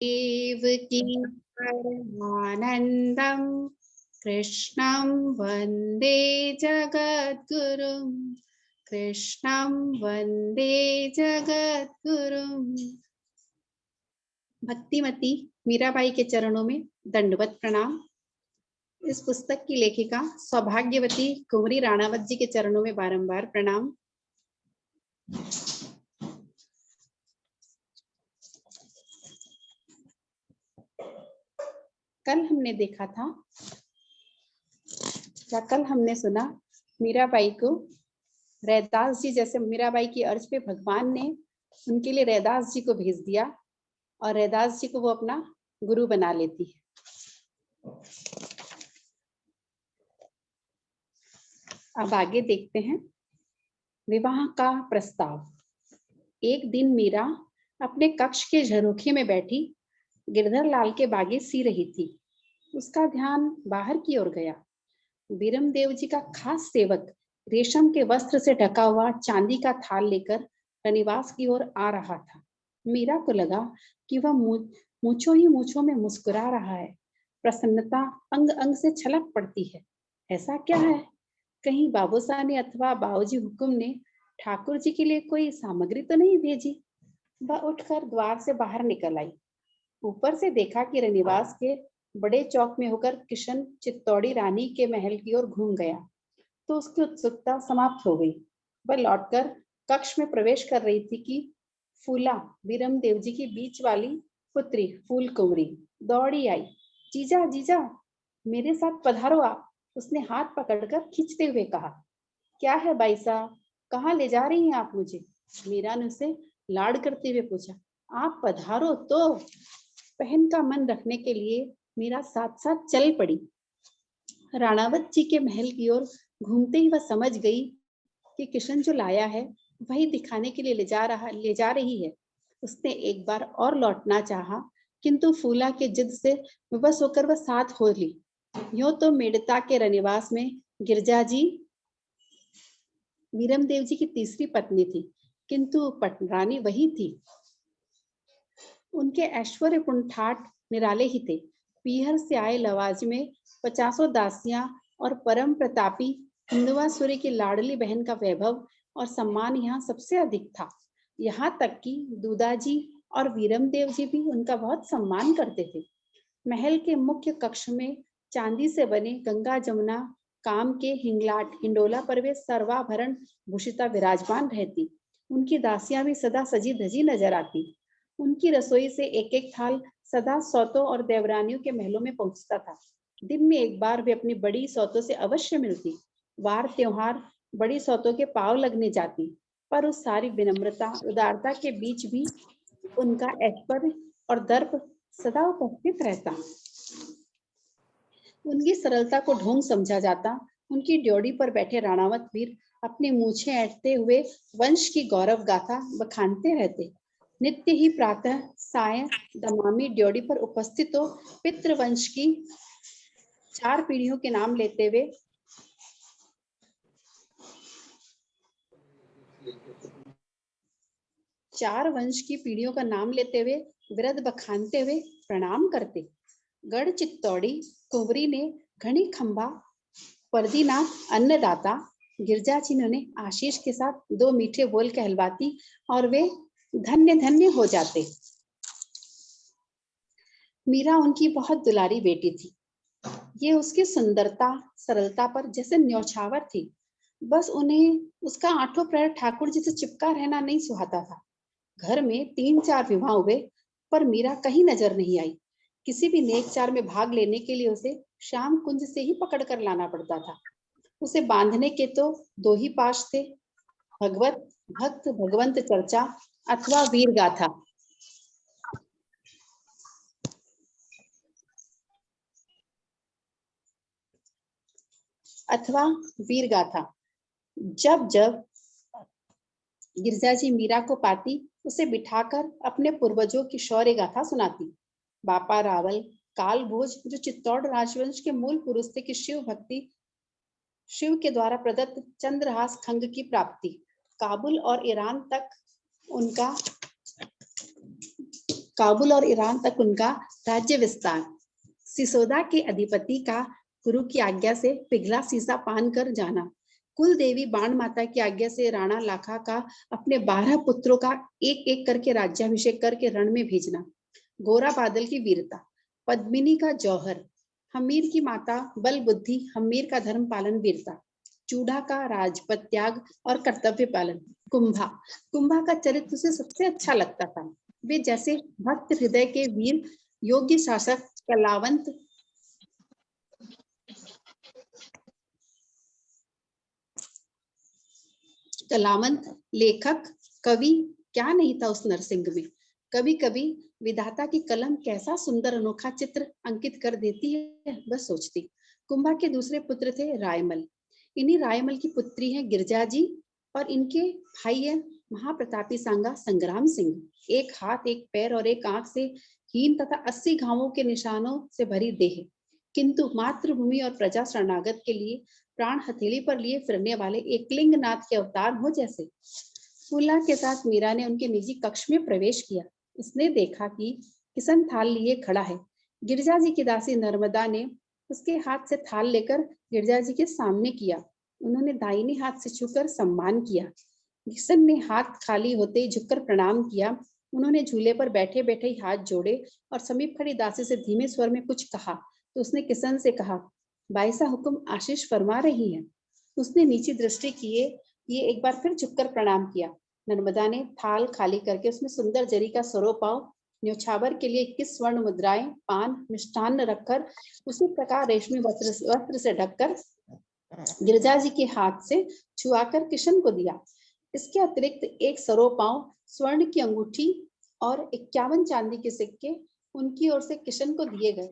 देवकी परमानन्दं कृष्णं वन्दे जगद्गुरुं कृष्णं वन्दे जगद्गुरुं। भक्तिमती मीराबाई के चरणों में दंडवत प्रणाम। इस पुस्तक की लेखिका सौभाग्यवती कुंवरी राणावत जी के चरणों में बारंबार प्रणाम। कल हमने देखा था या कल हमने सुना मीराबाई को रैदास जी, जैसे मीराबाई की अर्ज पे भगवान ने उनके लिए रैदास जी को भेज दिया और रैदास जी को वो अपना गुरु बना लेती है। अब आगे देखते हैं विवाह का प्रस्ताव। एक दिन मीरा अपने कक्ष के झरोखे में बैठी गिरधर लाल के बागे सी रही थी। उसका ध्यान बाहर की ओर गया। बीरम देव जी का खास सेवक रेशम के वस्त्र से ढका हुआ चांदी का थाल लेकर रनिवास की ओर आ रहा था। मीरा को लगा कि वह मूंछों ही मूंछों में मुस्कुरा रहा है। प्रसन्नता अंग अंग से छलक पड़ती है। ऐसा क्या है? कहीं बाबूसा ने अथवा बाबूजी हुकुम ने ठाकुर जी के लिए कोई सामग्री तो नहीं भेजी? वह उठकर द्वार से बाहर निकल आई। ऊपर से देखा कि रनिवास के बड़े चौक में होकर किशन चित्तौड़ी रानी के महल की ओर घूम गया तो उसकी उत्सुकता समाप्त हो गई। वह लौटकर कक्ष में प्रवेश कर रही थी कि फूला, बीरम देव जी की बीच वाली पुत्री फूल कुंवरी दौड़ी आई। जीजा जीजा, मेरे साथ पधारो आप। उसने हाथ पकड़कर खींचते हुए कहा। क्या है बाई साहब, कहाँ ले जा रही हैं आप मुझे? मीरा ने उसे लाड करते हुए पूछा। आप पधारो तो। बहन का मन रखने के लिए मीरा साथ साथ चल पड़ी। राणावत जी के महल की ओर घूमते ही वह समझ गई कि किशन जो लाया है वही दिखाने के लिए ले जा रही है। उसने एक बार और लौटना चाहा, किंतु फूला के जिद से विवश होकर वह साथ हो ली। यूं तो मेड़ता के रनिवास में गिरजा जी वीरम देव जी की तीसरी पत्नी थी, किंतु पटरानी वही थी। उनके ऐश्वर्यपूर्ण ठाठ निराले ही थे। पीहर से आए लवाजमे 50 दासियां और परम प्रतापी हिंदुवासुरी की लाडली बहन का वैभव और सम्मान यहाँ सबसे अधिक था। यहाँ तक कि दूदाजी और वीरम देव जी भी उनका बहुत सम्मान करते थे। महल के मुख्य कक्ष में चांदी से बने गंगा जमुना काम के हिंडोला पर वे सर्वाभरण भूषिता विराजमान रहती। उनकी दासियां भी सदा सजी धजी नजर आती। उनकी रसोई से एक एक थाल सदा सौतों और देवरानियों के महलों में पहुंचता था। दिन में एक बार वे अपनी बड़ी सौतों से अवश्य मिलती। वार त्योहार बड़ी सौतों के पांव लगने जाती, पर उस सारी विनम्रता उदारता के बीच भी उनका ऐश्वर्य और दर्प सदा उपस्थित रहता। उनकी सरलता को ढोंग समझा जाता। उनकी ड्योढ़ी पर बैठे राणावत वीर अपनी मूछें ऐंठते हुए वंश की गौरव गाथा बखानते रहते। नित्य ही प्रातः साय दमामी ड्योढ़ी पर उपस्थित हो पितृवंश की 4 पीढ़ियों के नाम लेते हुए विरध बखानते हुए प्रणाम करते। गढ़ चित्तौड़ी कुंवरी ने घनी खंबा परदीनाथ अन्नदाता गिरजा जी ने आशीष के साथ 2 मीठे बोल कहलवाती और वे धन्य धन्य हो जाते। मीरा उनकी बहुत दुलारी बेटी थी। ये उसकी सुंदरता सरलता पर जैसे न्यौछावर थी। बस उन्हें उसका आठों प्रहर ठाकुर जी से चिपका रहना नहीं सुहाता था। घर में 3-4 विवाह हुए, पर मीरा कहीं नजर नहीं आई। किसी भी नेक चार में भाग लेने के लिए उसे श्याम कुंज से ही पकड़ कर लाना पड़ता था। उसे बांधने के तो 2 ही पाश थे, भक्त भगवंत चर्चा अथवा वीर गाथा। जब जब गिरजा जी मीरा को पाती, उसे बिठाकर अपने पूर्वजों की शौर्य गाथा सुनाती। बापा रावल, काल भोज जो चित्तौड़ राजवंश के मूल पुरुष थे कि शिव के द्वारा प्रदत्त चंद्रहास खंग की प्राप्ति, काबुल और ईरान तक उनका काबुल और ईरान तक उनका राज्य विस्तार। सिसोदा के अधिपति का गुरु की आज्ञा से पिघला सीसा पान कर जाना। कुल देवी बाण माता की आज्ञा से राणा लाखा का अपने 12 पुत्रों का एक एक करके राज्याभिषेक करके रण में भेजना। गोरा बादल की वीरता, पद्मिनी का जौहर, हमीर की माता बल बुद्धि, हमीर का धर्म पालन वीरता, चूड़ा का राजपद त्याग और कर्तव्य पालन। कुंभा, कुंभा का चरित्र उसे सबसे अच्छा लगता था। वे जैसे भक्त हृदय के वीर, योग्य शासक, कलावंत लेखक, कवि, क्या नहीं था उस नरसिंह में। कभी कभी विधाता की कलम कैसा सुंदर अनोखा चित्र अंकित कर देती है, बस सोचती। कुंभा के दूसरे पुत्र थे रायमल। इन्हीं रायमल की पुत्री है गिरजा जी और इनके भाई है महाप्रतापी सांगा संग्राम सिंह। एक हाथ, एक पैर और एक आंख से हीन तथा 80 घावों के निशानों से भरी देह, किंतु मातृभूमि और प्रजा शरणागत के लिए प्राण हथेली पर लिए फिरने वाले एकलिंग नाथ के अवतार हो जैसे। फूला के साथ मीरा ने उनके निजी कक्ष में प्रवेश किया। उसने देखा कि किशन थाल लिए खड़ा है। गिरजा जी की दासी नर्मदा ने उसके हाथ से थाल लेकर गिरजा जी के सामने किया। उन्होंने दाहिने हाथ से छूकर सम्मान किया। किशन ने हाथ खाली होते ही झुककर प्रणाम किया। उन्होंने झूले पर बैठे बैठे ही हाथ जोड़े और समीप खड़ी दासी से धीमे स्वर में कुछ कहा तो उसने किशन से कहा, बाईसा हुक्म आशीष फरमा रही है। उसने नीची दृष्टि किए ये एक बार फिर झुककर प्रणाम किया। नर्मदा ने थाल खाली करके उसमें सुंदर जरी का सरोपाव, न्योछावर के लिए 21 स्वर्ण मुद्राएं, पान, मिष्टान्न रखकर उसी प्रकार रेशमी वस्त्र से ढककर गिरजा जी के हाथ से छुआकर किशन को दिया। इसके अतिरिक्त एक सरोपाव, स्वर्ण की अंगूठी और 51 चांदी के सिक्के उनकी ओर से किशन को दिए गए।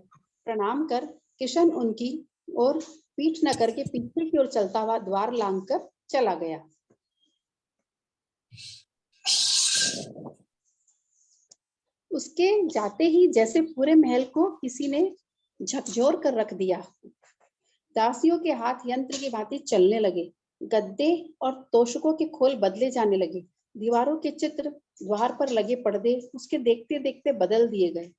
प्रणाम कर किशन उनकी और पीठ न करके पीछे की ओर चलता हुआ द्वार लांघकर चला गया। उसके जाते ही जैसे पूरे महल को किसी ने झकझोर कर रख दिया। दासियों के हाथ यंत्र की भांति चलने लगे। गद्दे और तोशकों के खोल बदले जाने लगे। दीवारों के चित्र, द्वार पर लगे पर्दे उसके देखते देखते बदल दिए गए।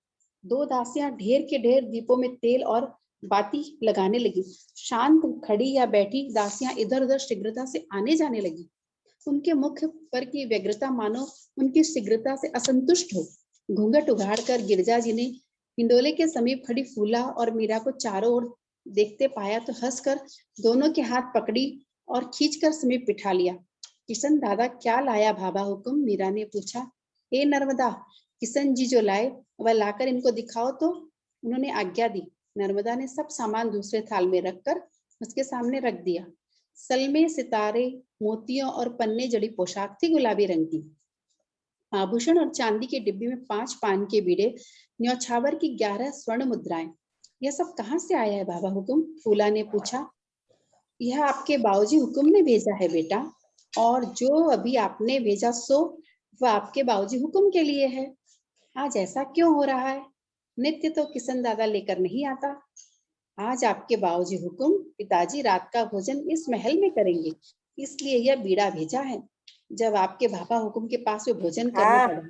2 दासियां ढेर के ढेर दीपों में तेल और बाती लगाने लगी। शांत खड़ी या बैठी दासियां इधर उधर शीघ्रता से आने जाने लगी। उनके मुख पर की व्यग्रता मानो उनकी शीघ्रता से असंतुष्ट हो। घूंघट उघाड़कर गिरजा जी ने हिंडोले के समीप खड़ी फूला और मीरा को चारों ओर देखते पाया तो हंसकर दोनों के हाथ पकड़ी और खींचकर समीप बिठा लिया। किशन दादा क्या लाया भाभा हुकुम? मीरा ने पूछा। हे नर्मदा, किशन जी जो लाए वह लाकर इनको दिखाओ तो। उन्होंने आज्ञा दी। नर्मदा ने सब सामान दूसरे थाल में रखकर उसके सामने रख दिया। सलमे, सितारे, मोतियों और पन्ने जड़ी पोशाक थी गुलाबी रंग की। आभूषण और चांदी के डिब्बे में 5 पान के बीड़े, न्योछावर की 11 स्वर्ण मुद्राएं। यह सब कहाँ से आया है बाबा हुकुम? फूला ने पूछा। यह आपके बाबूजी हुकुम ने भेजा है बेटा, और जो अभी आपने भेजा सो वह आपके बाबूजी हुकुम के लिए है। आज ऐसा क्यों हो रहा है? नित्य तो किशन दादा लेकर नहीं आता। आज आपके बाबूजी हुकुम पिताजी रात का भोजन इस महल में करेंगे, इसलिए यह बीड़ा भेजा है। जब आपके बाबा हुकुम के पास वे भोजन करने पड़ा।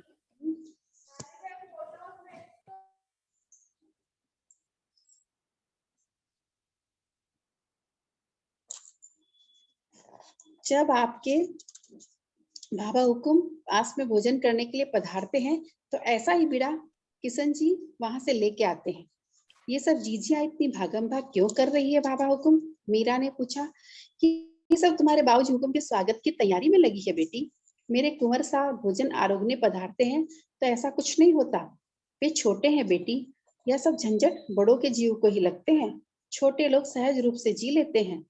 जब आपके बाबा हुकुम पास में भोजन करने के लिए पधारते हैं तो ऐसा ही बीड़ा किशन जी वहां से लेके आते हैं। ये सब जीजियां इतनी भागम भाग क्यों कर रही है बाबा हुकुम? मीरा ने पूछा। कि ये सब तुम्हारे बाबूजी हुकुम के स्वागत की तैयारी में लगी है बेटी। मेरे कुंवर साहब भोजन आरोगने पधारते हैं तो ऐसा कुछ नहीं होता। वे छोटे हैं बेटी, यह सब झंझट बड़ों के जीव को ही लगते हैं। छोटे लोग सहज रूप से जी लेते हैं।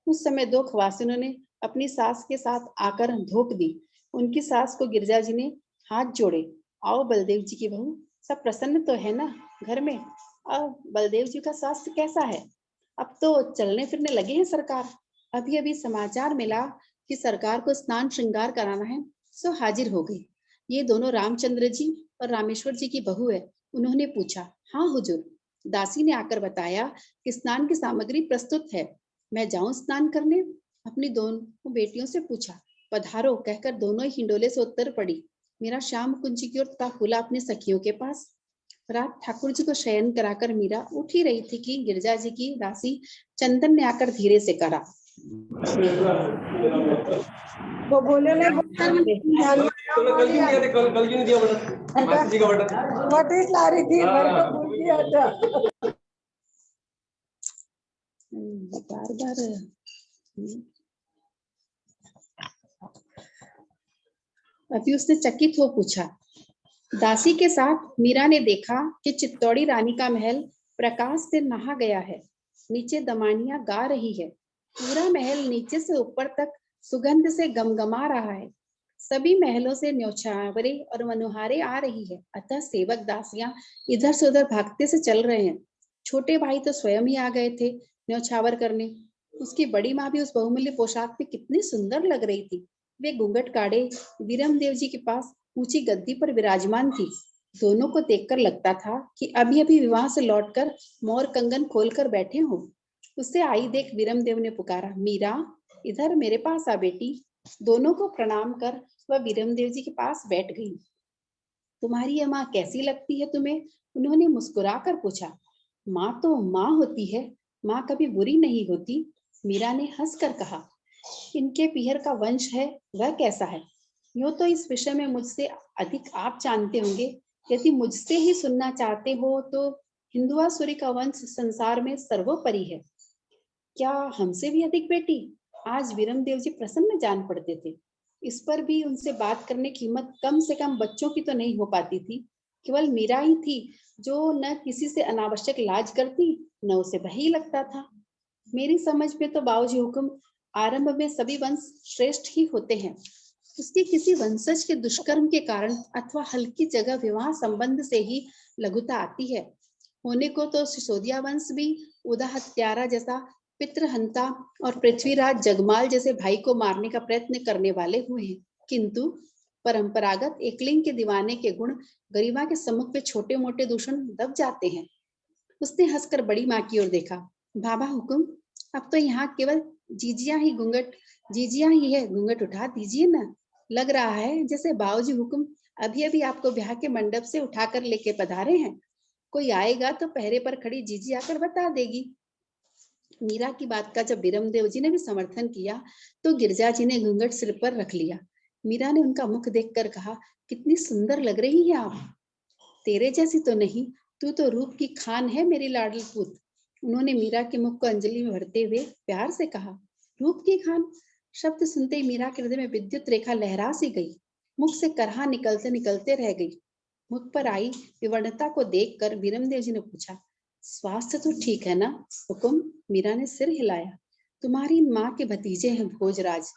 उस समय 2 खवासिनों ने अपनी सास के साथ आकर धोख दी। उनकी सास को गिरजा जी ने हाथ जोड़े। आओ बलदेव जी की बहू, सब प्रसन्न तो है ना घर में? अब बलदेव जी का स्वास्थ्य कैसा है? अब तो चलने फिरने लगे हैं सरकार। अभी अभी समाचार मिला कि सरकार को स्नान श्रृंगार कराना है, सो हाजिर हो गई। ये दोनों रामचंद्र जी और रामेश्वर जी की बहू है। उन्होंने पूछा। हाँ हुजूर। दासी ने आकर बताया कि स्नान की सामग्री प्रस्तुत है, मैं जाऊं स्नान करने? अपनी दोनों बेटियों से पूछा। पधारो कहकर दोनों ही हिंडोले से उत्तर पड़ी। मीरा श्याम कुंज की ओर तथा खुला अपनी सखियों के पास। रात ठाकुर जी को शयन कराकर मीरा उठ ही रही थी कि गिरजा जी की दासी चंदन ने आकर धीरे से कहा, वो बोले नहीं नोटिस ला रही थी, मेरे को भूल गया था। बार बार अभी उसने चकित हो पूछा। दासी के साथ मीरा ने देखा कि चित्तौड़ी रानी का महल प्रकाश से नहा गया है। नीचे दमानिया गा रही है। पूरा महल नीचे से ऊपर तक सुगंध से गमगमा रहा है। सभी महलों से न्योछावरे और मनोहारे आ रही है। अतः सेवक दासियां इधर से उधर भागते से चल रहे हैं। छोटे भाई तो स्वयं ही आ गए थे न्योछावर करने। उसकी बड़ी माँ भी उस बहुमूल्य पोशाक में कितनी सुंदर लग रही थी। वे घूंघट काढ़े वीरम देव जी के पास ऊंची गद्दी पर विराजमान थी। दोनों को देखकर लगता था कि अभी अभी विवाह से लौटकर मोर कंगन खोलकर बैठे हों। उससे आई देख वीरम देव ने पुकारा, मीरा इधर मेरे पास आ बेटी। दोनों को प्रणाम कर वह वीरम देव जी के पास बैठ गई। तुम्हारी यह माँ कैसी लगती है तुम्हें? उन्होंने मुस्कुरा कर पूछा। माँ तो माँ होती है, माँ कभी बुरी नहीं होती। मीरा ने हंसकर कहा। इनके पीहर का वंश है वह कैसा है? यूं तो इस विषय में मुझसे अधिक आप जानते होंगे। यदि मुझसे ही सुनना चाहते हो तो हिंदुआसुरी का वंश संसार में सर्वोपरि है। क्या हमसे भी अधिक बेटी? आज वीरम देव जी प्रसन्न जान पड़ते थे। इस पर भी उनसे बात करने की हिम्मत कम से कम बच्चों की तो नहीं हो पाती थी। केवल मीरा ही थी जो न किसी से अनावश्यक लाज करती न उसे भय लगता था। मेरी समझ में तो बाबूजी हुक्म, आरंभ में सभी वंश श्रेष्ठ ही होते हैं। उसके किसी वंशज के दुष्कर्म के कारण अथवा हल्की जगह विवाह संबंध से ही लघुता आती है। होने को तो सिसोदिया वंश भी उदा हत्यारा जैसा पितृहंता और पृथ्वीराज जगमाल जैसे भाई को मारने का प्रयत्न करने वाले हुए हैं, किंतु परंपरागत एकलिंग के दीवाने के गुण गरिमा के सम्मुख में छोटे मोटे दूषण दब जाते हैं। उसने हंसकर बड़ी माँ की ओर देखा। बाबा हुकुम, अब तो यहाँ केवल जीजिया ही है, घूंघट उठा दीजिए ना। लग रहा है जैसे बाबूजी हुकुम अभी अभी आपको ब्याह के मंडप से उठाकर लेके पधारे हैं। कोई आएगा तो पहरे पर खड़ी जीजी आकर बता देगी। मीरा की बात का जब वीरमदेव जी ने भी समर्थन किया तो गिरजा जी ने घूंघट सिर पर रख लिया। मीरा ने उनका मुख देखकर कहा, कितनी सुंदर लग रही है आप। तेरे जैसी तो नहीं, तू तो रूप की खान है मेरी लाडली पूत। उन्होंने मीरा के मुख को अंजलि में भरते हुए प्यार से कहा। रूप की खान शब्द सुनते ही मीरा के हृदय में विद्युत रेखा लहरा सी गई। मुख से करहा निकलते निकलते रह गई। मुख पर आई विवर्णता को देखकर वीरमदेव जी ने पूछा, स्वास्थ्य तो ठीक है ना? हुकुम, मीरा ने सिर हिलाया। तुम्हारी माँ के भतीजे हैं भोजराज,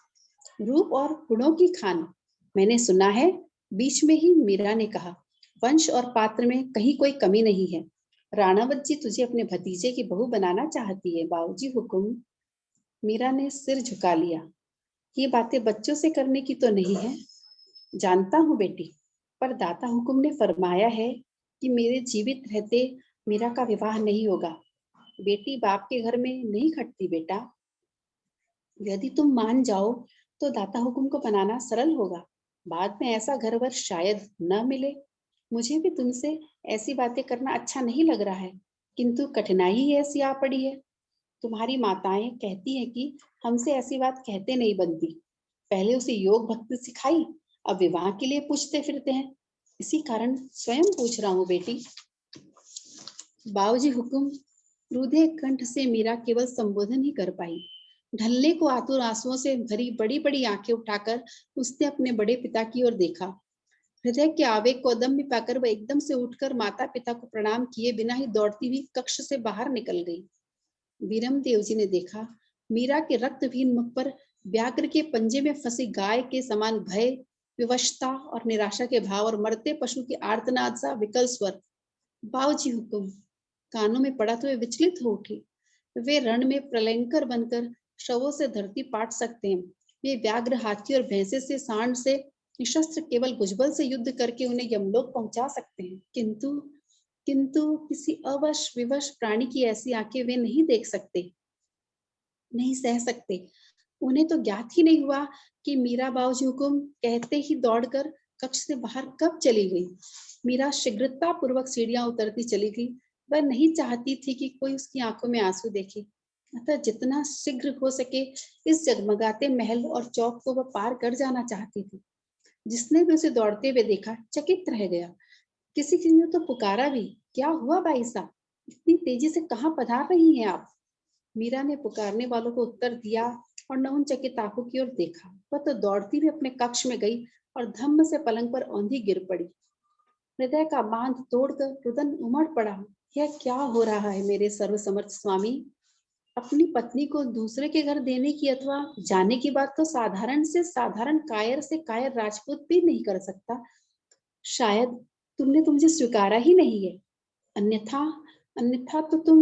रूप और गुणों की खान। मैंने सुना है, बीच में ही मीरा ने कहा, वंश और पात्र में कहीं कोई कमी नहीं है। राणावत जी तुझे अपने भतीजे की बहू बनाना चाहती है। बाबूजी हुकुम। मीरा ने सिर झुका लिया। ये बातें बच्चों से करने की तो नहीं है। जानता हूँ बेटी, पर दाता हुकुम ने फरमाया है कि मेरे जीवित रहते मीरा का विवाह नहीं होगा। बेटी बाप के घर में नहीं खटती बेटा। यदि तुम मान जाओ तो दाता हुकुम को बनाना सरल होगा। बाद में ऐसा घरवर शायद न मिले। मुझे भी तुमसे ऐसी बातें करना अच्छा नहीं लग रहा है, किंतु कठिनाई ही ऐसी आ पड़ी है। तुम्हारी माताएं कहती हैं कि हमसे ऐसी बात कहते नहीं बनती। पहले उसे योग भक्ति सिखाई, अब विवाह के लिए पूछते फिरते हैं। इसी कारण स्वयं पूछ रहा हूँ बेटी। बाबूजी हुकुम। रुधे कंठ से मीरा केवल संबोधन ही कर पाई। ढलने को आतुर आंसुओं से भरी बड़ी बड़ी आंखें उठाकर उसने अपने बड़े पिता की ओर देखा। हृदय के आवेग को दम में पाकर वह एकदम से उठकर माता पिता को प्रणाम किए बिना ही दौड़ती हुई कक्ष से बाहर निकल गई। वीरम देव जी ने देखा, मीरा के रक्तहीन मुख पर व्याघ्र के पंजे में फंसी गाय के समान भय, विवशता और निराशा के भाव और मरते पशु के आर्तनाद सा विकल स्वर। बाबूजी हुकुम। कानों में पड़ा तो वे विचलित हो उठी। वे रण में प्रलयंकर बनकर शवों से धरती पाट सकते हैं। वे व्याघ्र हाथी और भैंसे से सांड से निशस्त्र केवल भुजबल से युद्ध करके उन्हें यमलोक पहुंचा सकते हैं, किंतु किंतु किसी अवश विवश प्राणी की ऐसी आंखें वे नहीं देख सकते, नहीं सह सकते। उन्हें तो ज्ञात ही नहीं हुआ कि मीरा बाबूजी हुकुम कहते ही दौड़कर कक्ष से बाहर कब चली गई? मीरा शीघ्रता पूर्वक सीढ़ियां उतरती चली गई। वह नहीं चाहती थी कि कोई उसकी आंखों में आंसू देखे, अतः जितना शीघ्र हो सके इस जगमगाते महल और चौक को वह पार कर जाना चाहती थी। जिसने भी उसे दौड़ते हुए देखा चकित रह गया। किसी ने तो पुकारा भी, क्या हुआ भाई साहब, इतनी तेजी से कहाँ पधार रही हैं आप? मीरा ने पुकारने वालों को उत्तर दिया और नौन चकित आंखों की ओर देखा। वह तो दौड़ती हुई अपने कक्ष में गई और धम्म से पलंग पर औंधी गिर पड़ी। हृदय का बांध तोड़कर रुदन उमड़ पड़ा। यह क्या हो रहा है मेरे सर्वसमर्थ स्वामी? अपनी पत्नी को दूसरे के घर देने की अथवा जाने की बात तो साधारण से साधारण कायर से कायर राजपूत भी नहीं कर सकता। शायद तुमने तो मुझे स्वीकारा ही नहीं है। अन्यथा अन्यथा तो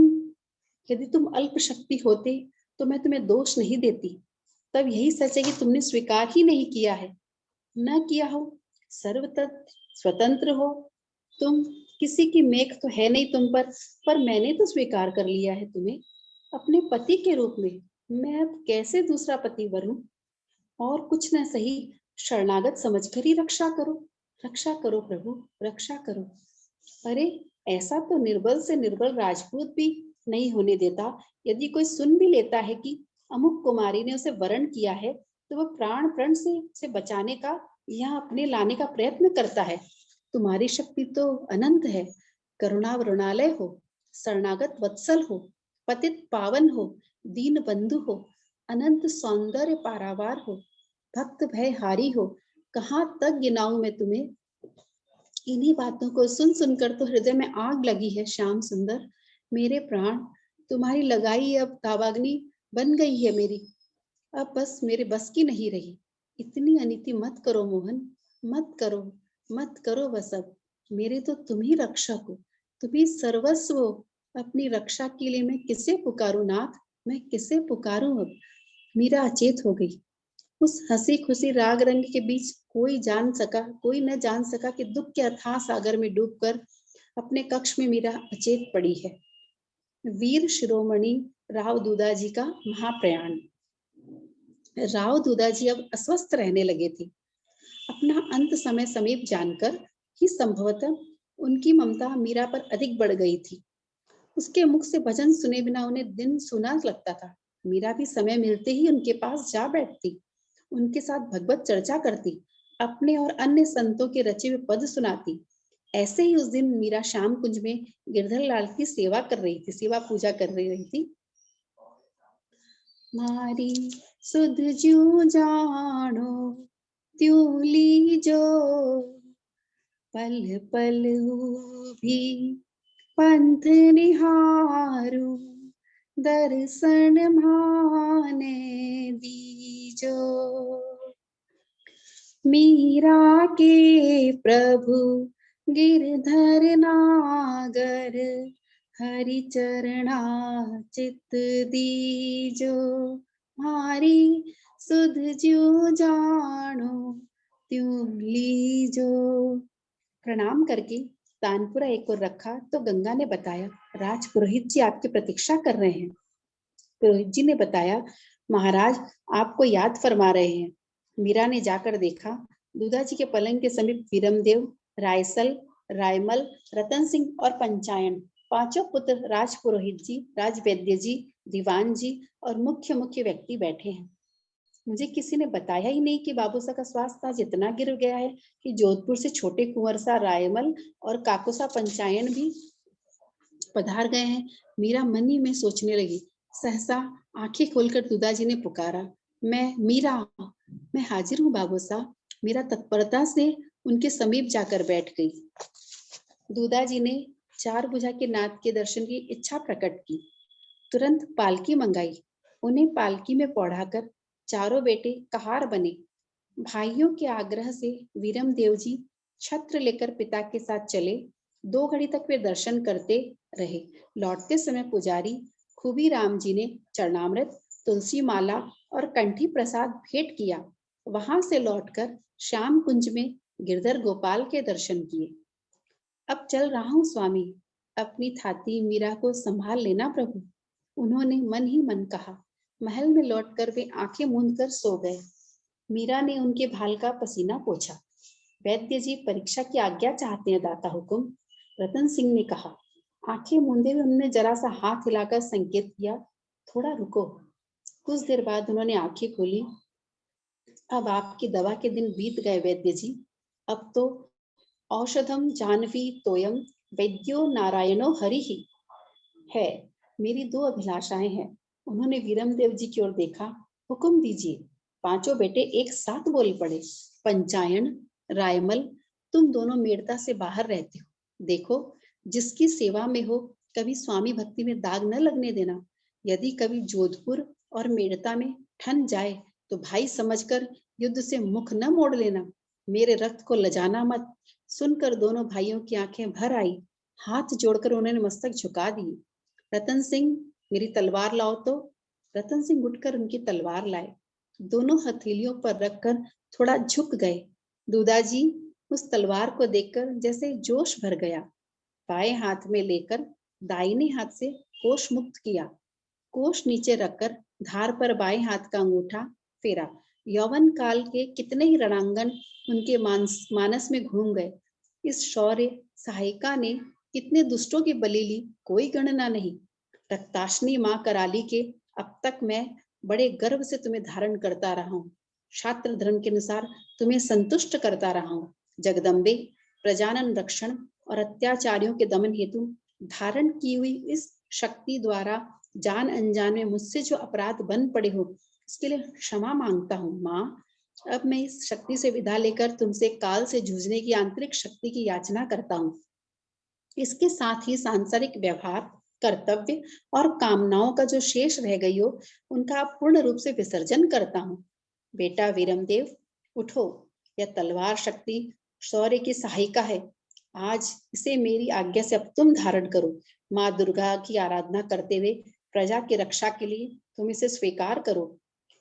यदि तुम अल्प शक्ति होते तो मैं तुम्हें दोष नहीं देती। तब यही सच है कि तुमने स्वीकार ही नहीं किया है। न किया हो, सर्वत्र स्वतंत्र हो तुम, किसी की मेघ तो है नहीं तुम पर मैंने तो स्वीकार कर लिया है तुम्हें अपने पति के रूप में। मैं अब कैसे दूसरा पति बनूं? और कुछ न सही, शरणागत समझकर ही रक्षा करो प्रभु, रक्षा करो। अरे, ऐसा तो निर्बल से निर्बल राजपूत भी नहीं होने देता। यदि कोई सुन भी लेता है कि अमुक कुमारी ने उसे वरण किया है, तो वह प्राण प्रण से बचाने का, यहाँ अपने लाने का प्रयत्न करता है। तुम्हारी शक्ति तो अनंत है, करुणा वरुणालय हो, शरणागत वत्सल हो, पतित पावन हो, दीन बंधु हो, अनंत सौंदर्य पारावार हो, भक्त भय हारी हो। कहाँ तक गिनाऊं मैं तुम्हें? इन्हीं बातों को सुन सुनकर तो हृदय में आग लगी है श्याम सुंदर। मेरे प्राण, तुम्हारी लगाई अब तावाग्नि बन गई है मेरी। अब बस मेरे बस की नहीं रही। इतनी अनीति मत करो मोहन, मत करो बस अब। मेरे तो तुम ही रक्षक हो, तुम ही सर्वस्व हो। अपनी रक्षा के लिए मैं किसे पुकारूं नाथ, मैं किसे पुकारूं अब? मीरा अचेत हो गई। उस हंसी खुशी राग रंग के बीच कोई न जान सका कि दुख के अथाह सागर में डूबकर अपने कक्ष में मीरा अचेत पड़ी है। वीर शिरोमणि राव दूदाजी का महाप्रयाण। राव दूदाजी अब अस्वस्थ रहने लगे थे। अपना अंत समय समीप जानकर ही संभवतः उनकी ममता मीरा पर अधिक बढ़ गई थी। उसके मुख से भजन सुने बिना उन्हें दिन सुना लगता था। मीरा भी समय मिलते ही उनके पास जा बैठती, उनके साथ भगवत चर्चा करती, अपने और अन्य संतों के रचे हुए पद सुनाती। ऐसे ही उस दिन मीरा श्याम कुंज में गिरधर लाल की सेवा पूजा कर रही थी। मारी सुध ज्यों जानो त्यों लीजो, पल पल भी पंथ निहारू, दर्शन माने दीजो। मीरा के प्रभु गिरधर नागर, हरि चरणा चित दीजो। मारी सुध ज्यों जानो त्यों लीजो। प्रणाम करके तानपुरा एक ओर रखा तो गंगा ने बताया, राज पुरोहित जी आपकी प्रतीक्षा कर रहे हैं। पुरोहित जी ने बताया, महाराज आपको याद फरमा रहे हैं। मीरा ने जाकर देखा, दूधा जी के पलंग के समीप वीरमदेव, रायसल, रायमल, रतन सिंह और पंचायन, पांचों पुत्र राज पुरोहित जी, राज वैद्य जी, दीवान जी और मुख्य व्यक्ति बैठे हैं। मुझे किसी ने बताया ही नहीं कि बाबूसा का स्वास्थ्य आज इतना गिर गया है कि जोधपुर से छोटे कुंवर सा रायमल और काकोसा पंचायन भी पधार गए हैं। मीरा मन ही में सोचने लगी। सहसा आंखें खोलकर दूधाजी ने पुकारा, मैं हाजिर हूँ बाबूसा। मीरा तत्परता से उनके समीप जाकर बैठ गई। दूधाजी ने चार भुजा के नाथ के दर्शन की इच्छा प्रकट की। तुरंत पालकी मंगाई। उन्हें पालकी में पौढ़ाकर चारों बेटे कहार बने। भाइयों के आग्रह से वीरम देव जी छत्र लेकर पिता के साथ चले। 2 घड़ी तक वे दर्शन करते रहे। लौटते समय पुजारी खूबी राम जी ने चरणामृत, तुलसी माला और कंठी प्रसाद भेंट किया। वहां से लौटकर श्याम कुंज में गिरधर गोपाल के दर्शन किए। अब चल रहा हूँ स्वामी, अपनी थाती मीरा को संभाल लेना प्रभु, उन्होंने मन ही मन कहा। महल में लौटकर वे आंखें मूंद कर सो गए। मीरा ने उनके भाल का पसीना पोंछा। वैद्य जी परीक्षा की आज्ञा चाहते हैं दाता हुकुम, रतन सिंह ने कहा। आंखें मूंदे हुए उन्होंने जरा सा हाथ हिलाकर संकेत किया, थोड़ा रुको। कुछ देर बाद उन्होंने आंखें खोली। अब आपकी दवा के दिन बीत गए वैद्य जी। अब तो औषधम जानवी तोयम वैद्यो नारायणो हरि ही है। मेरी दो अभिलाषाएं हैं। उन्होंने वीरमदेव जी की ओर देखा। हुक्म दीजिए। पांचों बेटे एक साथ बोल पड़े। पंचायन, रायमल, तुम दोनों मेड़ता से बाहर रहते हो। देखो, जिसकी सेवा में हो कभी स्वामी भक्ति में दाग न लगने देना। यदि कभी जोधपुर और मेड़ता में ठन जाए तो भाई समझकर युद्ध से मुख न मोड़ लेना। मेरे रक्त को लजाना मत। सुनकर दोनों भाइयों की आंखें भर आई। हाथ जोड़कर उन्होंने मस्तक झुका दिए। रतन सिंह, मेरी तलवार लाओ तो। रतन सिंह उठकर उनकी तलवार लाए। दोनों हथेलियों पर रखकर थोड़ा झुक गए। दूदाजी उस तलवार को देखकर जैसे जोश भर गया। बाएं हाथ में लेकर दाहिने हाथ से कोष मुक्त किया। कोष नीचे रखकर धार पर बाएं हाथ का अंगूठा फेरा। यौवन काल के कितने ही रणांगन उनके मानस में घूम गए। इस शौर्य सहायिका ने कितने दुष्टों की बलि ली, कोई गणना नहीं। रक्ताश्नी माँ कराली के अब तक मैं बड़े गर्व से तुम्हें धारण करता रहा हूँ। शास्त्र धर्म के अनुसार तुम्हें संतुष्ट करता रहा हूँ। जगदम्बे, प्रजानन रक्षण और अत्याचारियों के दमन हेतु धारण की हुई इस शक्ति द्वारा जान अनजान में मुझसे जो अपराध बन पड़े हो, उसके लिए क्षमा मांगता हूँ। माँ, अब मैं इस शक्ति से विदा लेकर तुमसे काल से जूझने की आंतरिक शक्ति की याचना करता हूँ। इसके साथ ही सांसारिक व्यवहार, कर्तव्य और कामनाओं का जो शेष रह गई हो, उनका पूर्ण रूप से विसर्जन करता हूँ। बेटा वीरमदेव, उठो। यह तलवार शक्ति शौर्य की सहायिका है। आज इसे मेरी आज्ञा से अब तुम धारण करो। माँ दुर्गा की आराधना करते हुए प्रजा की रक्षा के लिए तुम इसे स्वीकार करो।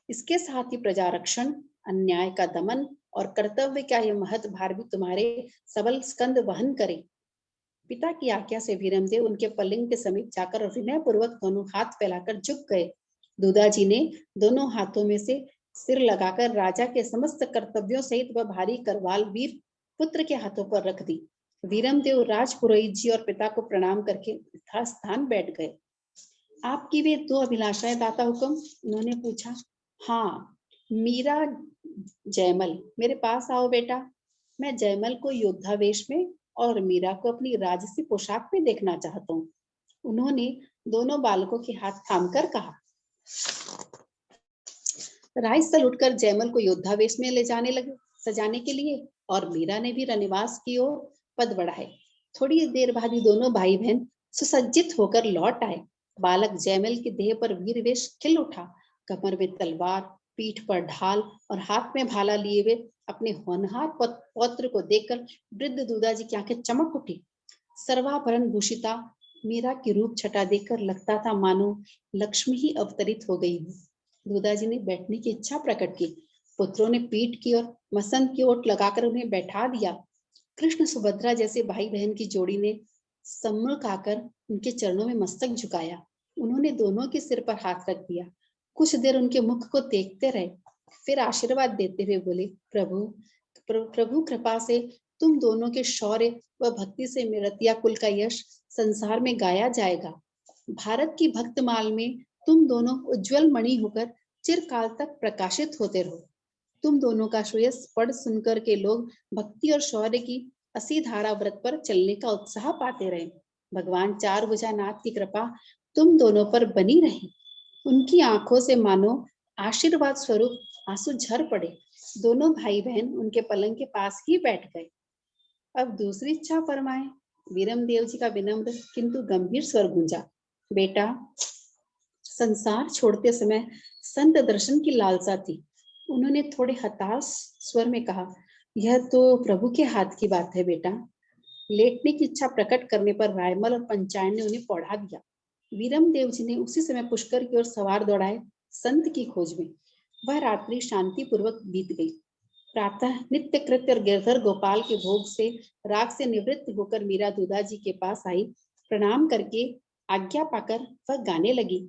इसके साथ ही प्रजा रक्षण, अन्याय का दमन और कर्तव्य का यह महत् भार भी तुम्हारे सबल स्कंद वहन करे। पिता की आज्ञा से वीरमदेव उनके पल्लिंग के समीप जाकर विनय पूर्वक दोनों हाथ फैलाकर झुक गए। दूदाजी ने दोनों हाथों में से सिर लगाकर राजा के समस्त कर्तव्यों सहित वह भारी करवाल वीर पुत्र के हाथों पर रख दी। वीरमदेव राजपुरोहित जी और पिता को प्रणाम करके यथास्थान बैठ गए। आपकी वे दो अभिलाषाएं दाता हुक्म? उन्होंने पूछा। हाँ, मीरा जयमल, मेरे पास आओ बेटा। मैं जयमल को योद्धा वेश में और मीरा को अपनी राजसी पोशाक में देखना चाहता हूँ। उन्होंने दोनों बालकों के हाथ थामकर कहा। रायसल उठकर जयमल को योद्धा वेश में ले जाने लगे सजाने के लिए, और मीरा ने भी रनिवास की ओर पद बढ़ाए। थोड़ी देर बाद ही दोनों भाई बहन सुसज्जित होकर लौट आए। बालक जयमल की देह पर वीर वेश खिल उठा। कमर में तलवार, पीठ पर ढाल और हाथ में भाला लिए हुए अपने होनहार पौत्र को देखकर वृद्ध दूदाजी की आंखें चमक उठी। सर्वाभरण भूषिता मीरा की रूप छटा देखकर लगता था मानो लक्ष्मी ही अवतरित हो गई हो। दूदाजी ने बैठने की इच्छा प्रकट की। पुत्रों ने पीठ की ओर मसंद की ओट लगाकर उन्हें बैठा दिया। कृष्ण सुभद्रा जैसे भाई बहन की जोड़ी ने सम्मुख आकर उनके चरणों में मस्तक झुकाया। उन्होंने दोनों के सिर पर हाथ रख दिया। कुछ देर उनके मुख को देखते रहे, फिर आशीर्वाद देते हुए बोले, प्रभु कृपा से तुम दोनों के शौर्य व भक्ति से मेरतिया कुल का यश संसार में गाया जाएगा। भारत की भक्तमाल में तुम दोनों उज्जवल मणि होकर चिरकाल तक प्रकाशित होते रहो। तुम दोनों का श्रेयस पढ़ सुनकर के लोग भक्ति और शौर्य की असी धारा व्रत पर चलने का उत्साह पाते रहे। भगवान चार भुजानाथ की कृपा तुम दोनों पर बनी रही। उनकी आंखों से मानो आशीर्वाद स्वरूप आंसू झर पड़े। दोनों भाई बहन उनके पलंग के पास ही बैठ गए। अब दूसरी इच्छा फरमाए। वीरमदेव जी का विनम्र किंतु गंभीर स्वर गूंजा। बेटा, संसार छोड़ते समय संत दर्शन की लालसा थी। उन्होंने थोड़े हताश स्वर में कहा, यह तो प्रभु के हाथ की बात है बेटा। लेटने की इच्छा प्रकट करने पर रायमल और पंचायन ने उन्हें पौढ़ा दिया। वीरमदेव जी ने उसी समय पुष्कर की ओर सवार दौड़ाए संत की खोज में। वह रात्रि शांति पूर्वक बीत गई। प्रातः नित्य कृत्य और गिरधर गोपाल के भोग से राग से निवृत्त होकर मीरा दूदाजी के पास आई। प्रणाम करके आज्ञा पाकर वह गाने लगी।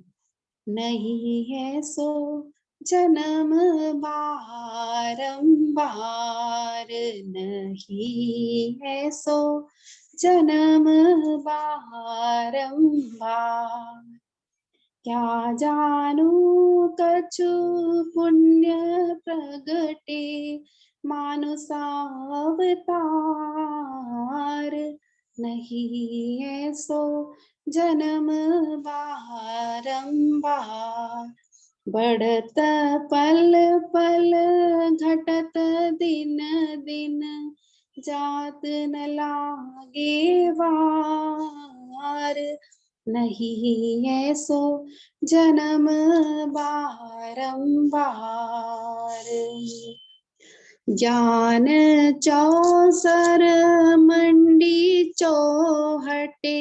नहीं है सो जन्म बारंबार नहीं है सो जन्म बारंबार। क्या जानू कछु पुण्य प्रगटे मानुषावतार नहीं है सो जन्म बारंबार। बढ़त पल पल घटत दिन दिन जात न लागे वार नहीं है सो जन्म बारंबार। ज्ञान चौसर मंडी चौहटे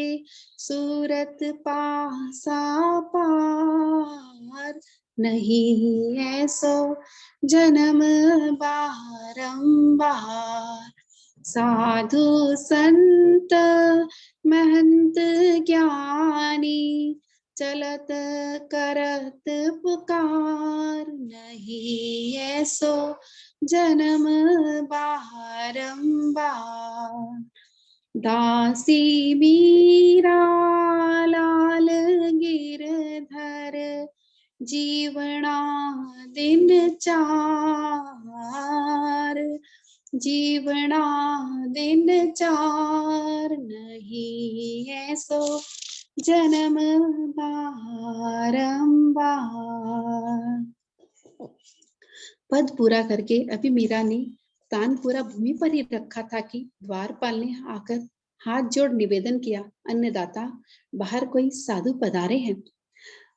सूरत पासा पार नहीं है सो जन्म बारंबार। साधु संत महंत ज्ञानी चलत करत पुकार नहीं है सो जन्म बारंबार। दासी मीरा लाल गिरधर जीवना दिन चार जीवना दिन चार नहीं है सो जन्म बारंबार। पद पूरा करके अभी मीरा ने कान पूरा भूमि पर ही रखा था कि द्वारपाल ने आकर हाथ जोड़ निवेदन किया, अन्नदाता बाहर कोई साधु पधारे हैं।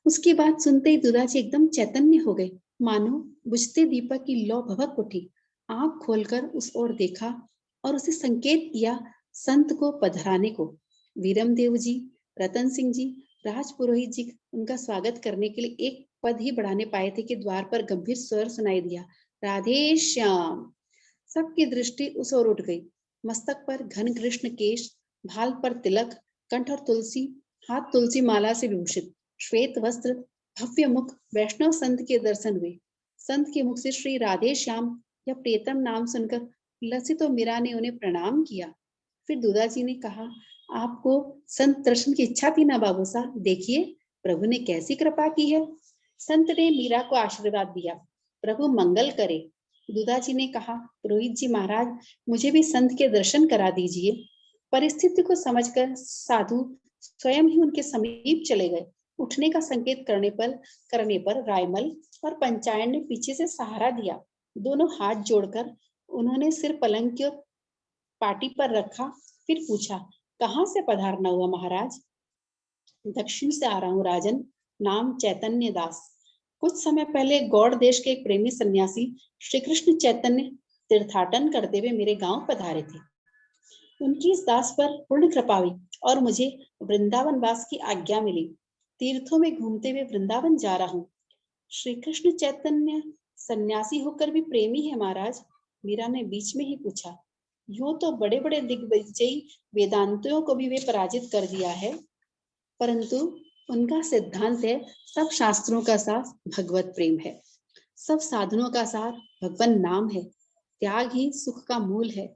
उसकी बात सुनते ही दुदाजी एकदम चैतन्य हो गए, मानो बुझते दीपक की लौ भभक उठी। आंख खोलकर उस ओर देखा और उसे संकेत किया संत को पधराने को। वीरमदेव जी, रतन सिंह जी, राजपुरोहित जी उनका स्वागत करने के लिए एक पद ही बढ़ाने पाए थे कि द्वार पर गंभीर स्वर सुनाई दिया, राधे श्याम। सबकी दृष्टि उस ओर उठ गई। मस्तक पर घन कृष्ण केश, भाल पर तिलक, कंठ और तुलसी, हाथ तुलसी माला से विभूषित, श्वेत वस्त्र, भव्य मुख वैष्णव संत के दर्शन हुए। संत के मुख से श्री राधे श्याम या प्रियतम नाम सुनकर लसित और मीरा ने उन्हें प्रणाम किया। फिर दुदाजी ने कहा, आपको संत दर्शन की इच्छा थी ना बाबू साहब, देखिए प्रभु ने कैसी कृपा की है। संत ने मीरा को आशीर्वाद दिया, प्रभु मंगल करे। दुदाजी ने कहा, पुरोहित जी महाराज, मुझे भी संत के दर्शन करा दीजिए। परिस्थिति को समझकर साधु स्वयं ही उनके समीप चले गए। उठने का संकेत करने पर रायमल और पंचायन ने पीछे से सहारा दिया। दोनों हाथ जोड़कर उन्होंने सिर पलंग की ओर पाटी पर रखा। फिर पूछा, कहाँ से पधारना हुआ महाराज? दक्षिण से आ रहा हूँ राजन, नाम चैतन्य दास। कुछ समय पहले गौड़ देश के एक प्रेमी सन्यासी श्री कृष्ण चैतन्य तीर्थाटन करते हुए मेरे गांव पधारे थे। उनकी इस दास पर पूर्ण कृपा हुई और मुझे वृंदावन वास की आज्ञा मिली। तीर्थों में घूमते हुए वृंदावन जा रहा हूँ। श्री कृष्ण चैतन्य सन्यासी होकर भी प्रेमी है महाराज? मीरा ने बीच में ही पूछा। यूं तो बड़े बड़े दिग्विजयी वेदांतियों को भी वे पराजित कर दिया है, परंतु उनका सिद्धांत है सब शास्त्रों का सार भगवत प्रेम है, सब साधनों का सार भगवान नाम है, त्याग ही सुख का मूल है।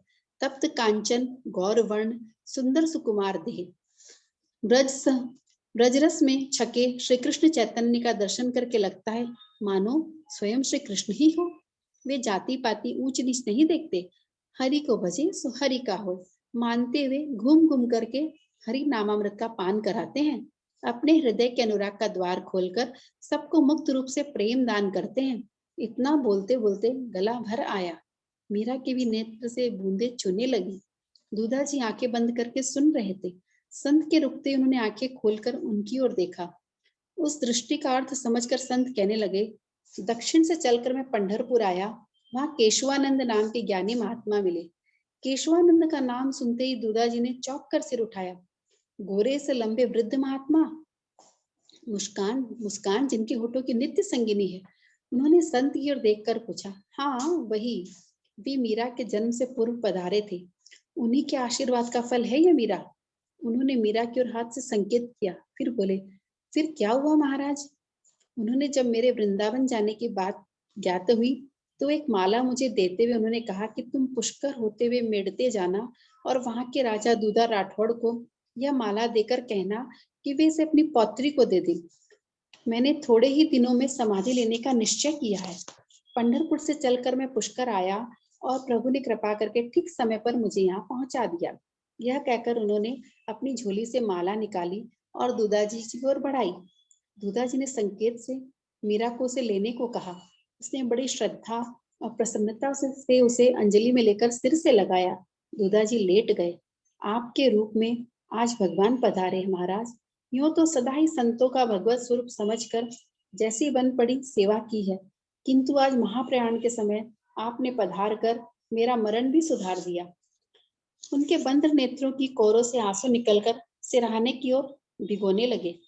तप्त कांचन गौर वर्ण सुंदर सुकुमार देह ब्रजरस में छके श्री कृष्ण चैतन्य का दर्शन करके लगता है मानो स्वयं श्री कृष्ण ही हो। वे जाति पाति ऊंच नीच नहीं देखते, हरि को भजे सो हरि का हो मानते हुए घूम घूम करके हरि नामामृत का पान कराते हैं। अपने हृदय के अनुराग का द्वार खोलकर सबको मुक्त रूप से प्रेम दान करते हैं। इतना बोलते बोलते गला भर आया। मीरा के भी नेत्र से बूंदे चुने लगी। दूधाजी आंखें बंद करके सुन रहे थे। संत के रुकते उन्होंने आंखें खोलकर उनकी ओर देखा। उस दृष्टि का अर्थ समझकर संत कहने लगे, दक्षिण से चलकर मैं पंढरपुर आया, वहां केशवानंद नाम के ज्ञानी महात्मा मिले। केशवानंद का नाम सुनते ही दूधाजी ने चौंक कर सिर उठाया। गोरे से लंबे वृद्ध महात्मा, मुस्कान मुस्कान जिनके होठों की नित्य संगिनी है। उन्होंने संत की ओर देखकर पूछा, हाँ वही, वे मीरा के जन्म से पूर्व पधारे थे। उन्हीं के आशीर्वाद का फल है ये मीरा। उन्होंने मीरा की ओर हाथ से संकेत किया, फिर बोले, फिर क्या हुआ महाराज? उन्होंने जब मेरे वृंदावन जाने की बात ज्ञात हुई तो एक माला मुझे देते हुए उन्होंने कहा कि तुम पुष्कर होते हुए मेड़ते जाना और वहां के राजा दूधा राठौड़ को यह माला देकर कहना कि वे इसे अपनी पौत्री को दे दें। मैंने थोड़े ही दिनों में समाधि लेने का निश्चय किया है। पंढरपुर से चलकर मैं पुष्कर आया और प्रभु ने कृपा करके ठीक समय पर मुझे यहाँ पहुंचा दिया। यह कहकर उन्होंने अपनी झोली से माला निकाली और दूधाजी की ओर बढ़ाई। दूधाजी ने संकेत से मीरा को उसे लेने को कहा। उसने बड़ी श्रद्धा और प्रसन्नता से उसे अंजलि में लेकर सिर से लगाया। दूधाजी लेट गए। आपके रूप में आज भगवान पधारे हैं महाराज। यूं तो सदा ही संतों का भगवत स्वरूप समझकर जैसी बन पड़ी सेवा की है, किंतु आज महाप्रयाण के समय आपने पधार कर मेरा मरण भी सुधार दिया। उनके बंद नेत्रों की कोरों से आंसू निकलकर सिरहाने की ओर भिगोने लगे।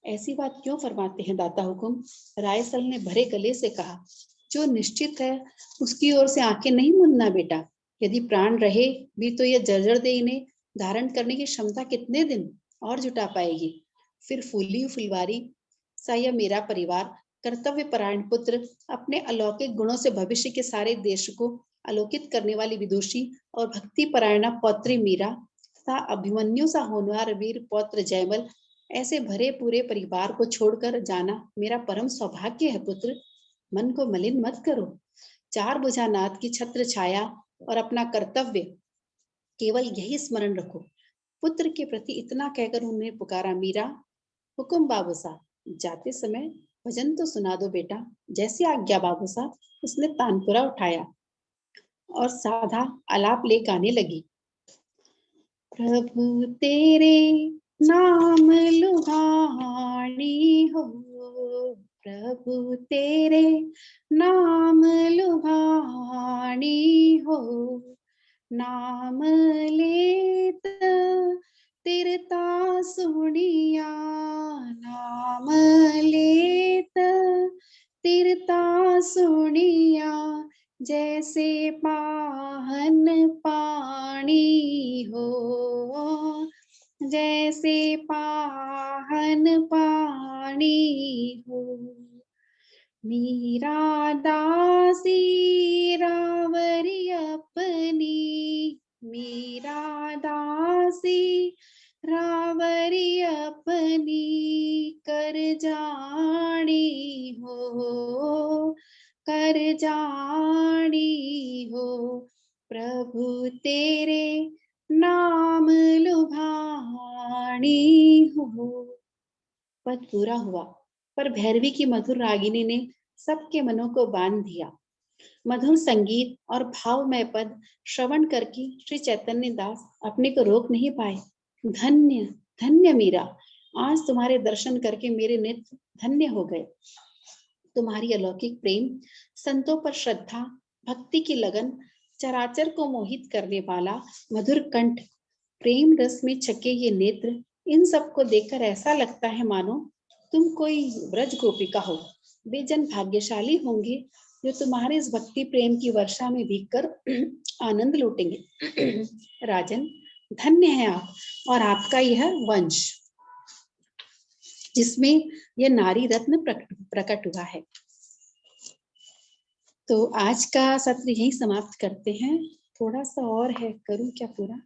ऐसी बात क्यों फरमाते हैं दाता हुकुम? रायसल ने भरे गले से कहा। जो निश्चित है उसकी ओर से आंखें नहीं मूंदना बेटा। यदि प्राण रहे भी तो यह जर्जर देह इन्हें धारण करने की क्षमता कितने दिन और जुटा पाएगी। फिर फूली फुलवारी सा यह मेरा परिवार, कर्तव्य परायण पुत्र, अपने अलौकिक गुणों से भविष्य के सारे देश को आलोकित करने वाली विदुषी और भक्ति परायणा पौत्री मीरा तथा अभिमन्यु सा होनहार वीर पौत्र जयमल, ऐसे भरे पूरे परिवार को छोड़कर जाना मेरा परम सौभाग्य है पुत्र। मन को मलिन मत करो। चार भुजा नाथ की छत्र छाया और अपना कर्तव्य केवल यही स्मरण रखो। पुत्र के प्रति इतना कहकर उन्हें पुकारा। मीरा, हुकुम बाबू साहब, जाते समय भजन तो सुना दो बेटा। जैसी आज्ञा बाबू साहब। उसने तानपुरा उठाया और साधा आलाप ले गाने लगी। प्रभु तेरे नाम लुभानी हो, प्रभु तेरे नाम लुभानी हो, नाम लेत तिरता सुनिया, नाम लेत तिरता सुनिया, जैसे पाहन पानी हो, जैसे पाहन पानी हो। मीरा दासी रावरी अपनी, मीरा दासी रावरी अपनी, कर जानी हो, कर जानी हो, प्रभु तेरे नाम लुभानी हो। पद पूरा हुआ, पर भैरवी की मधुर रागिनी ने सबके मनों को बांध दिया। मधुर संगीत और भावमय पद श्रवण करके श्री चैतन्य दास अपने को रोक नहीं पाए। धन्य धन्य मीरा, आज तुम्हारे दर्शन करके मेरे नेत्र धन्य हो गए। तुम्हारी अलौकिक प्रेम, संतों पर श्रद्धा, भक्ति की लगन, चराचर को मोहित करने वाला मधुर कंठ, प्रेम रस में छके ये नेत्र, इन सबको देखकर ऐसा लगता है मानो तुम कोई ब्रज गोपिका हो। वे जन भाग्यशाली होंगे जो तुम्हारे इस भक्ति प्रेम की वर्षा में भीगकर आनंद लूटेंगे। राजन, धन्य है आप और आपका यह वंश जिसमें यह नारी रत्न प्रकट हुआ है। तो आज का सत्र यही समाप्त करते हैं। थोड़ा सा और है, करूं क्या पूरा?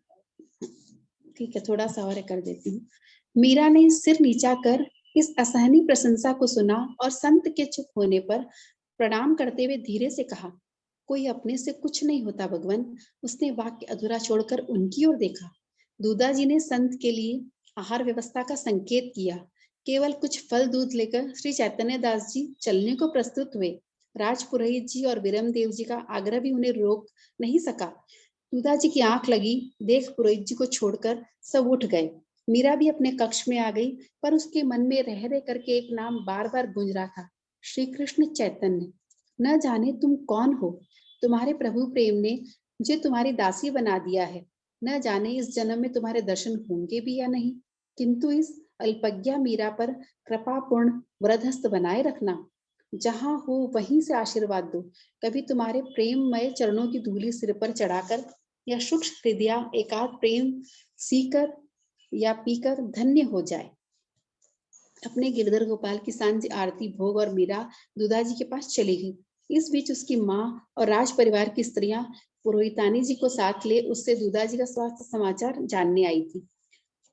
ठीक है, थोड़ा सा और कर देती हूँ। मीरा ने सिर नीचा कर इस असहनीय प्रशंसा को सुना और संत के चुप होने पर प्रणाम करते हुए धीरे से कहा, कोई अपने से कुछ नहीं होता भगवान। उसने वाक्य अधूरा छोड़कर उनकी ओर देखा। दूधाजी ने संत के लिए आहार व्यवस्था का संकेत किया। केवल कुछ फल दूध लेकर श्री चैतन्य दास जी चलने को प्रस्तुत हुए। राजपुरोहित जी और विरमदेव जी का आग्रह भी उन्हें रोक नहीं सका। दूधाजी की आंख लगी देख पुरोहित जी को छोड़कर सब उठ गए। मीरा भी अपने कक्ष में आ गई, पर उसके मन में रह रह करके एक नाम बार बार गूंज रहा था, श्री कृष्ण चैतन्य। न जाने तुम कौन हो। तुम्हारे प्रभु प्रेम ने मुझे तुम्हारी दासी बना दिया है। न जाने इस जन्म में तुम्हारे दर्शन होंगे भी या नहीं, किंतु इस अल्पज्ञा मीरा पर कृपा पूर्ण वरदहस्त बनाए रखना। जहां हो वहीं से आशीर्वाद दो। कभी तुम्हारे प्रेममय चरणों की धूली सिर पर चढ़ाकर या सूक्ष्म हृदय एकांत प्रेम सीकर या पीकर धन्य हो जाए। अपने गिरधर गोपाल की सांझ आरती भोग और मीरा दुदाजी के पास चली गई। इस बीच उसकी माँ और राज परिवार की स्त्रियां पुरोहितानी जी को साथ ले उससे दुदाजी का स्वास्थ्य समाचार जानने आई थी।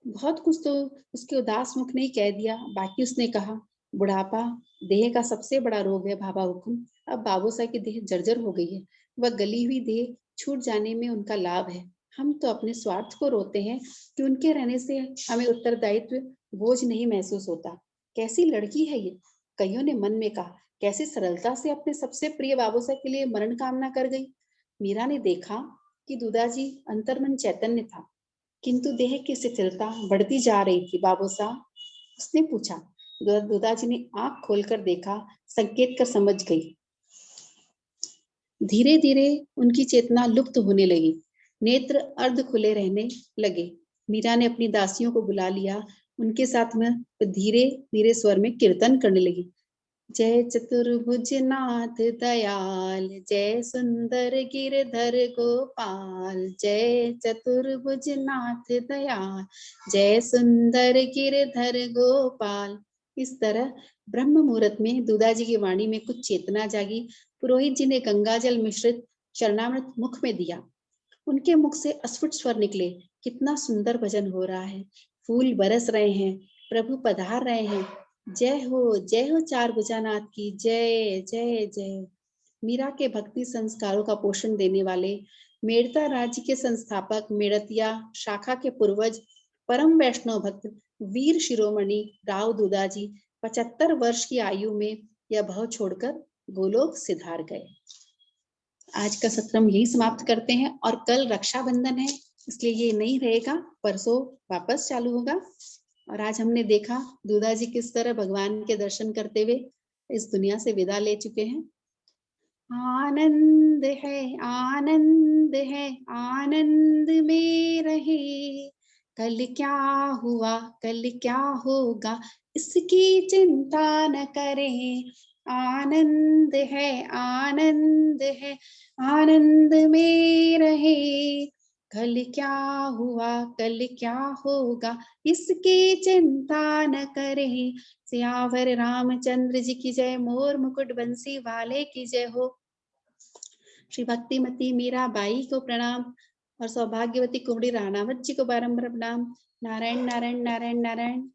बहुत कुछ तो उसके उदास मुख ने ही कह दिया, बाकी उसने कहा, बुढ़ापा देह का सबसे बड़ा रोग है बाबा हुकुम। अब बाबू साहब की देह जर्जर हो गई है, वह गली हुई देह छूट जाने में उनका लाभ है। हम तो अपने स्वार्थ को रोते हैं कि उनके रहने से हमें उत्तरदायित्व बोझ नहीं महसूस होता। कैसी लड़की है ये, कईयों ने मन में कहा। कैसी सरलता से अपने सबसे प्रिय बाबू साहब के लिए मरण कामना कर गई। मीरा ने देखा कि दुदाजी अंतर्मन चैतन्य था, किंतु देह की शिथिलता बढ़ती जा रही थी। बाबू साहब, उसने पूछा। दुदाजी ने आंख खोलकर देखा, संकेत कर समझ गई। धीरे धीरे उनकी चेतना लुप्त होने लगी, नेत्र अर्ध खुले रहने लगे। मीरा ने अपनी दासियों को बुला लिया, उनके साथ में धीरे धीरे स्वर में कीर्तन करने लगी। जय चतुर्भुज नाथ दयाल, जय सुंदर गिरधर गोपाल, जय चतुर्भुज नाथ दयाल, जय सुंदर गिरधर गोपाल। इस तरह ब्रह्म मुहूर्त में दुदाजी की वाणी में कुछ चेतना जागी। पुरोहित जी ने गंगाजल मिश्रित चरणामृत मुख में दिया। उनके मुख से अस्फुट स्वर निकले, कितना सुंदर भजन हो रहा है, फूल बरस रहे हैं, प्रभु पधार रहे हैं। जय हो चार भुजानाथ की जय जय जय। मीरा के भक्ति संस्कारों का पोषण देने वाले मेड़ता राज्य के संस्थापक मेड़तिया शाखा के पूर्वज परम वैष्णव भक्त वीर शिरोमणि राव दुदाजी 75 वर्ष की आयु में यह भव छोड़कर गोलोक सिधार गए। आज का सत्र हम यही समाप्त करते हैं और कल रक्षाबंधन है, इसलिए ये नहीं रहेगा, परसों वापस चालू होगा। और आज हमने देखा दुदाजी किस तरह भगवान के दर्शन करते हुए इस दुनिया से विदा ले चुके हैं। आनंद है आनंद में रहे, कल क्या हुआ कल क्या होगा इसकी चिंता न करें। आनंद है आनंद में रहे, कल क्या हुआ कल क्या होगा इसकी चिंता न करें। सियावर रामचंद्र जी की जय, मोर मुकुट बंसी वाले की जय हो। श्री भक्तिमती मीरा बाई को प्रणाम और सौभाग्यवती कुमड़ी राणावत जी को बारंबार प्रणाम। नारायण नारायण नारायण नारायण।